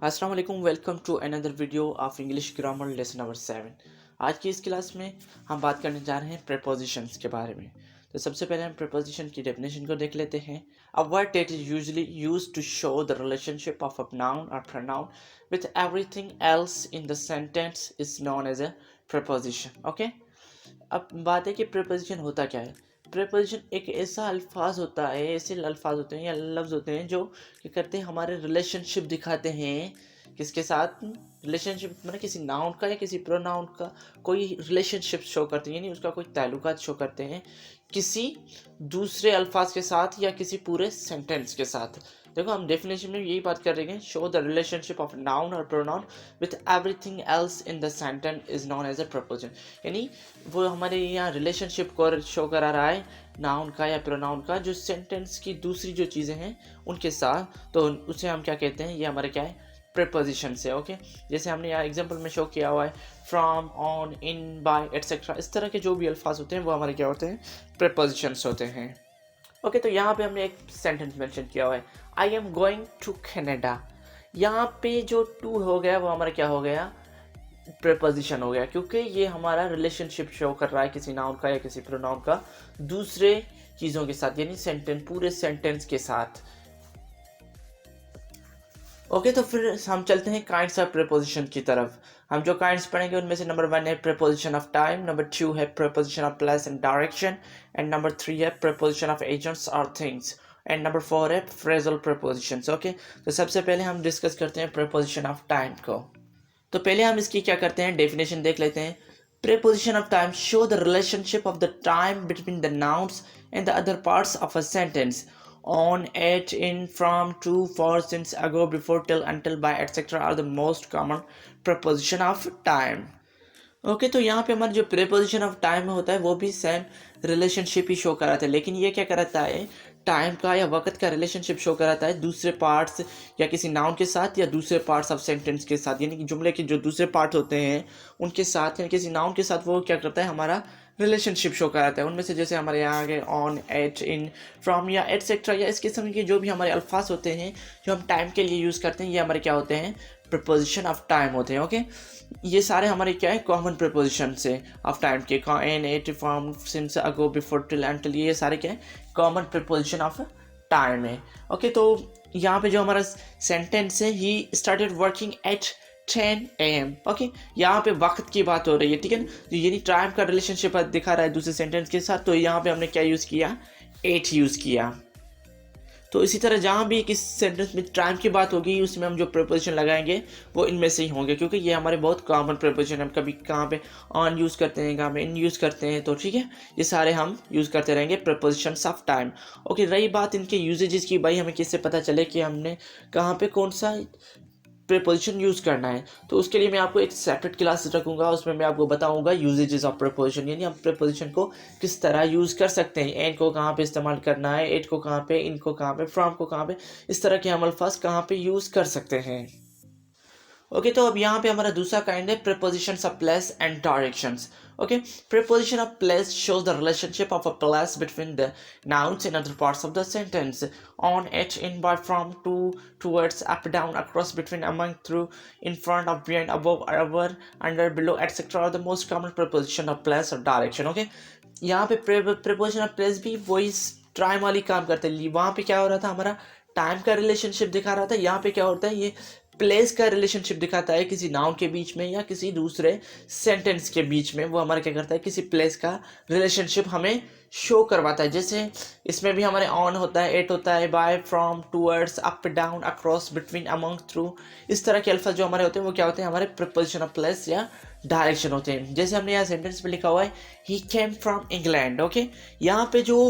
अस्सलाम वालेकुम, welcome to another video of English grammar lesson number 7। आज की इस क्लास में हम बात करने जा रहे हैं प्रीपोजिशंस के बारे में। तो सबसे पहले हम प्रीपोजिशन की डेफिनेशन को देख लेते हैं। A word that is usually used to show the relationship of a noun और pronoun with everything else in the sentence is known as a preposition. Okay, अब बात है कि प्रीपोजिशन होता क्या है। प्रीपोजिशन एक ऐसा अल्फाज होता है, ऐसे अल्फाज होते हैं या लफ्ज़ होते हैं जो क्या करते हैं, हमारे रिलेशनशिप दिखाते हैं। किसके साथ रिलेशनशिप, मतलब किसी नाउन का या किसी प्रोनाउन का कोई रिलेशनशिप शो करते हैं, यानी उसका कोई ताल्लुकात शो करते हैं किसी दूसरे अल्फाज के साथ या किसी पूरे सेंटेंस के साथ। देखो, हम डेफिनेशन में यही बात कर रहे हैं, show the relationship of noun और pronoun with everything else in the sentence is known as a preposition. यानी वो हमारे यहाँ रिलेशनशिप को शो करा रहा है नाउन का या प्रोनाउन का, जो सेंटेंस की दूसरी जो चीज़ें हैं उनके साथ, तो उसे हम क्या कहते हैं, ये हमारे क्या है, प्रीपोजिशन से। ओके, जैसे हमने यहाँ एग्जांपल में शो किया हुआ है, from, on, in, by, etcetera, इस तरह के जो भी अल्फाज होते हैं वो हमारे क्या होते हैं, प्रीपोजिशंस होते हैं। ओके, तो यहाँ पे हमने एक सेंटेंस मेंशन किया हुआ है, I am going to Canada. यहाँ पे जो टू हो गया वो हमारा क्या हो गया, प्रीपोजिशन हो गया, क्योंकि ये हमारा रिलेशनशिप शो कर रहा है किसी नाउन का या किसी प्रोनाउन का दूसरे चीज़ों के साथ, यानी सेंटेंस, पूरे सेंटेंस के साथ। ओके, तो फिर हम चलते हैं काइंड्स ऑफ प्रीपोजिशन की तरफ। हम जो काइंड्स पढ़ेंगे उनमें से नंबर 1 है प्रीपोजिशन ऑफ टाइम, नंबर 2 है preposition of place and direction, and number 3 है प्रीपोजिशन ऑफ एजेंट्स और थिंग्स, एंड नंबर 4 है फ्रेजल प्रीपोजिशंस। ओके, तो सबसे पहले हम डिस्कस करते हैं प्रीपोजिशन ऑफ टाइम को। तो पहले हम इसकी क्या करते हैं, डेफिनेशन देख लेते हैं। Preposition of time show the relationship of the time between the nouns and the other parts of a sentence, on, at, in, from, to, for, since, ago, before, till, until, by, etc. are the most common preposition of time. Okay, तो यहाँ पे हमारा जो preposition of time होता है वो भी same relationship ही show कराता है, लेकिन ये क्या कराता है, टाइम का या वक्त का रिलेशनशिप शो कराता है दूसरे पार्ट्स या किसी नाउन के साथ या दूसरे पार्ट्स ऑफ सेंटेंस के साथ, यानी कि जुमले के जो दूसरे पार्ट होते हैं उनके साथ या किसी नाउन के साथ वो क्या करता है, हमारा रिलेशनशिप शो कराता है। उनमें से जैसे हमारे यहाँ आगे ऑन, एट, इन, फ्रॉम या एटसेट्रा या इस किस्म के जो भी हमारे अल्फाज होते हैं जो हम टाइम के लिए यूज़ करते हैं, ये हमारे क्या होते हैं, प्रीपोजिशन ऑफ टाइम होते हैं। ओके, ये सारे हमारे क्या है, कॉमन प्रीपोजिशन से ऑफ टाइम के, in, at, from, since, ago, before, till, until, ये सारे क्या है, कॉमन प्रीपोजिशन ऑफ टाइम है। ओके, तो यहाँ पे जो हमारा सेंटेंस है, he started working at 10 AM। Okay, यहाँ पे वक्त की बात हो रही है, ठीक है ना, तो यानी टाइम का रिलेशनशिप दिखा रहा है दूसरे सेंटेंस के साथ, तो यहाँ पे हमने क्या यूज़ किया, 8 यूज़ किया। तो इसी तरह जहाँ भी किस सेंटेंस में टाइम की बात होगी उसमें हम जो प्रीपोजिशन लगाएंगे वो इनमें से ही होंगे, क्योंकि ये हमारे बहुत कॉमन प्रीपोजिशन, हम कभी कहाँ पे ऑन यूज़ करते हैं, कहाँ पे इन यूज़ करते हैं, तो ठीक है, ये सारे हम यूज़ करते रहेंगे प्रीपोजिशंस ऑफ टाइम। ओके, रही बात इनके यूजेजेस की, भाई हमें किससे पता चले कि हमने कहाँ पे कौन सा प्रीपोजिशन यूज़ करना है, तो उसके लिए मैं आपको एक सेपरेट क्लास रखूंगा, उसमें मैं आपको बताऊंगा यूजेजेस ऑफ प्रीपोजिशन, यानी हम प्रीपोजिशन को किस तरह यूज़ कर सकते हैं, एन को कहाँ पे इस्तेमाल करना है, एट को कहाँ पे, इन को कहाँ पे, फ्रॉम को कहाँ पे, इस तरह के हम अल्फाज कहाँ पे यूज़ कर सकते हैं। ओके, तो अब यहाँ पे हमारा दूसरा काइंड है prepositions of place and directions. Okay, preposition of place shows the relationship of a place between the nouns and other parts of the sentence. On, at, in, by, from, to, towards, up, down, across, between, among, through, in front of, behind, above, over, under, below, etc. are the most common preposition of place or direction. Okay, यहाँ पे preposition of place भी वही time वाली काम करते हैं। वहाँ पे क्या हो रहा था, हमारा टाइम का रिलेशनशिप दिखा रहा था, यहाँ पे क्या होता है, ये प्लेस का रिलेशनशिप दिखाता है किसी नाउन के बीच में या किसी दूसरे सेंटेंस के बीच में, वो हमारा क्या करता है, किसी प्लेस का रिलेशनशिप हमें शो करवाता है। जैसे इसमें भी हमारे ऑन होता है, एट होता है, by, from, towards, up, down, across, between, among, through, इस तरह के अल्फाज जो हमारे होते हैं वो क्या होते हैं, हमारे प्रीपोजिशन ऑफ प्लेस या डायरेक्शन होते हैं। जैसे हमने यहाँ सेंटेंस में लिखा हुआ है, ही केम फ्रॉम इंग्लैंड। ओके, यहाँ पे जो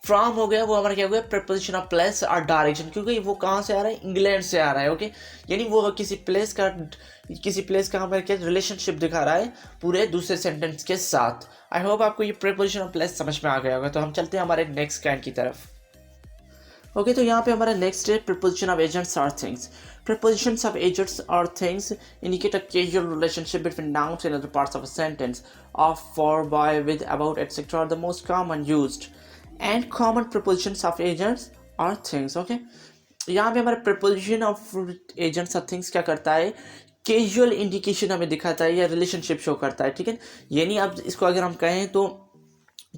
फ्रॉम हो गया वो हमारा क्या हो गया, प्रीपोजिशन ऑफ प्लेस और डायरेक्शन, क्योंकि वो कहाँ से आ रहा है, इंग्लैंड से आ रहा है। ओके, यानी वो किसी प्लेस का हमारे क्या रिलेशनशिप दिखा रहा है पूरे दूसरे सेंटेंस के साथ। आई होप आपको ये प्रीपोजिशन ऑफ प्लेस समझ में आ गया होगा। तो हम चलते हैं हमारे नेक्स्ट काइंड की तरफ। ओके, तो यहाँ पे हमारा नेक्स्ट है प्रीपोजिशन ऑफ एजेंट्स और things. Prepositions of agents or things indicate a casual relationship between nouns and other parts of a sentence. Of, for, by, with, about, etc. are the most common used. And common prepositions of agents or things. Okay, यहाँ पे हमारे preposition of agents और things क्या करता है, casual indication हमें दिखाता है या रिलेशनशिप शो करता है, ठीक है। ये नहीं, अब इसको अगर हम कहें तो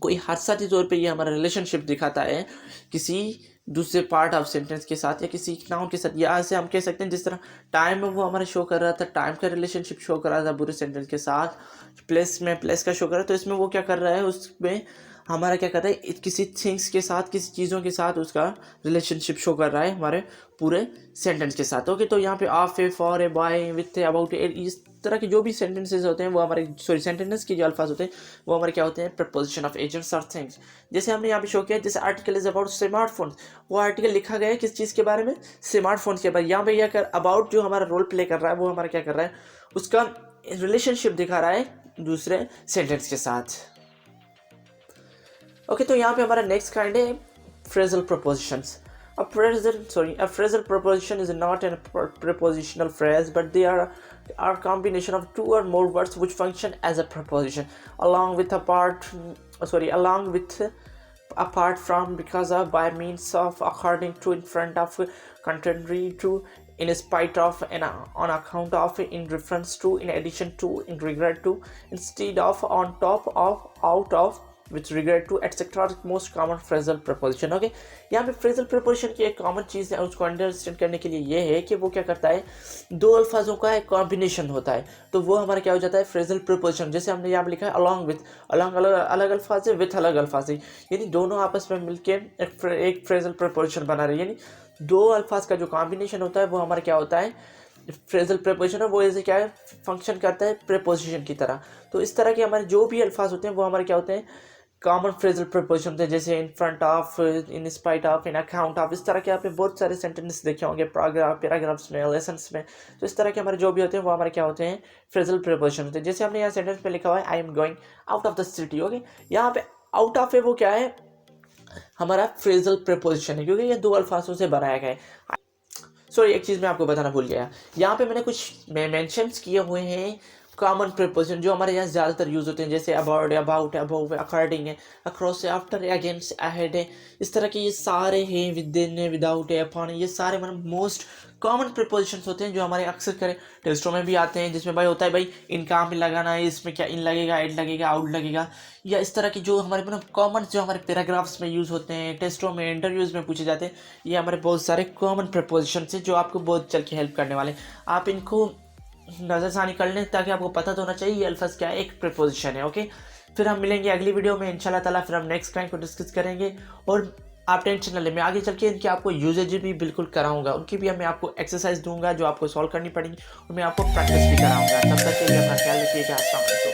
कोई हादसा के तौर पे ये हमारा रिलेशनशिप दिखाता है किसी दूसरे पार्ट ऑफ सेंटेंस के साथ या किसी नाउन के साथ, या ऐसे हम कह सकते हैं जिस तरह टाइम में वो हमारा शो कर रहा था, टाइम का रिलेशनशिप शो कर रहा था बुरे सेंटेंस के साथ, प्लेस में प्लेस का शो कर रहा है, तो इसमें वो क्या कर रहा है, उसमें हमारा क्या कर रहा है, किसी थिंग्स के साथ, किसी चीज़ों के साथ उसका रिलेशनशिप शो कर रहा है हमारे पूरे सेंटेंस के साथ। ओके, तो यहाँ पे of a, for a, by, with a, about a, इस तरह के जो भी सेंटेंसेस होते हैं वो हमारे सेंटेंस के जो अल्फाज होते हैं वो हमारे क्या होते हैं, प्रपोजिशन ऑफ एजेंट्स और थिंग्स। जैसे हमने यहाँ पे शो किया, जैसे आर्टिकल इज अबाउट स्मार्टफोन, वो आर्टिकल लिखा गया है किस चीज़ के बारे में, स्मार्टफोन के बारे में। यहाँ पे यह कर अबाउट जो हमारा रोल प्ले कर रहा है वो हमारा क्या कर रहा है, उसका रिलेशनशिप दिखा रहा है दूसरे सेंटेंस के साथ। ओके, तो यहाँ पे हमारा नेक्स्ट काइंड है phrasal propositions. A phrasal preposition is not a prepositional phrase, but they are a combination of two or more words which function as a preposition, along with apart from, because of, by means of, according to, in front of, contrary to, in spite of, and on account of, in reference to, in addition to, in regard to, instead of, on top of, out of, with regard to, etc. most common phrasal preposition। Okay, यहाँ पे phrasal preposition की एक common चीज़ है, उसको understand करने के लिए ये है कि वो क्या करता है, दो अल्फाजों का एक कॉम्बिनेशन होता है, तो वो हमारा क्या हो जाता है, phrasal preposition। जैसे हमने यहाँ पे लिखा है along with, along अलग अल्फाज है, with अलग अल्फाज है, यानी दोनों आपस में मिलके एक phrasal preposition बना रही है, यानी दो अल्फाज का जो कॉम्बिनेशन होता है वो हमारा क्या होता है, फ्रेजल प्रेपोजिशन है। वो ऐसे क्या है, फंक्शन करता है प्रेपोजिशन की तरह। तो इस तरह के हमारे जो भी अल्फाज होते हैं वो हमारे क्या होते हैं, कॉमन फ्रेजल प्रेपोजिशन होते हैं, जैसे in front of, in spite of, in account of. इस तरह के आपने बहुत सारे सेंटेंस देखे होंगे पैराग्राफ्स में, लेसन्स में। तो इस तरह के हमारे जो भी होते हैं वो हमारे क्या होते हैं, फ्रेजल प्रेपोजिशन होते हैं। जैसे हमने यहाँ सेंटेंस में लिखा हुआ है, I am going out of the city. Okay, यहाँ पे आउट ऑफ है वो क्या है, हमारा फ्रेजल प्रेपोजिशन है, क्योंकि ये दो अल्फाजों से बनाया गया है। एक चीज़ मैं आपको बताना भूल गया, यहाँ पे मैंने कुछ मेंशंस किए हुए हैं कॉमन प्रीपोजिशन जो हमारे यहाँ ज़्यादातर यूज़ होते हैं, जैसे अबाउट, अबव, अकॉर्डिंग है, अक्रॉस है, आफ्टर, अगेंस्ट, अहेड है। इस तरह के ये सारे हैं, विद इन है, विदाउट है, अपॉन है, ये सारे मतलब मोस्ट कॉमन प्रीपोजिशंस होते हैं जो हमारे अक्सर करें टेस्टों में भी आते हैं, जिसमें भाई होता है भाई इन काम में लगाना है, इसमें क्या इन लगेगा, एड लगेगा, आउट लगेगा, या इस तरह की जो हमारे मतलब कॉमन जो हमारे पैराग्राफ्स में यूज़ होते हैं, टेस्टों में, इंटरव्यूज़ में पूछे जाते हैं। ये हमारे बहुत सारे कॉमन प्रीपोजिशंस हैं जो आपको बहुत चल के हेल्प करने वाले। आप इनको नज़रसानी कर लें ताकि आपको पता तो होना चाहिए ये अल्फाज क्या है, एक प्रीपोजिशन है। ओके, फिर हम मिलेंगे अगली वीडियो में इंशाल्लाह ताला, फिर हम नेक्स्ट काइंड को डिस्कस करेंगे। और आप टेंशन न लें, मैं आगे चल के इनके आपको यूजेज भी बिल्कुल कराऊंगा, उनकी भी मैं आपको एक्सरसाइज दूंगा जो आपको सॉल्व करनी पड़ेगी, और मैं आपको प्रैक्टिस भी कराऊंगा। तब तक के लिए अपना ख्याल रखिएगा। अस्सलाम वालेकुम।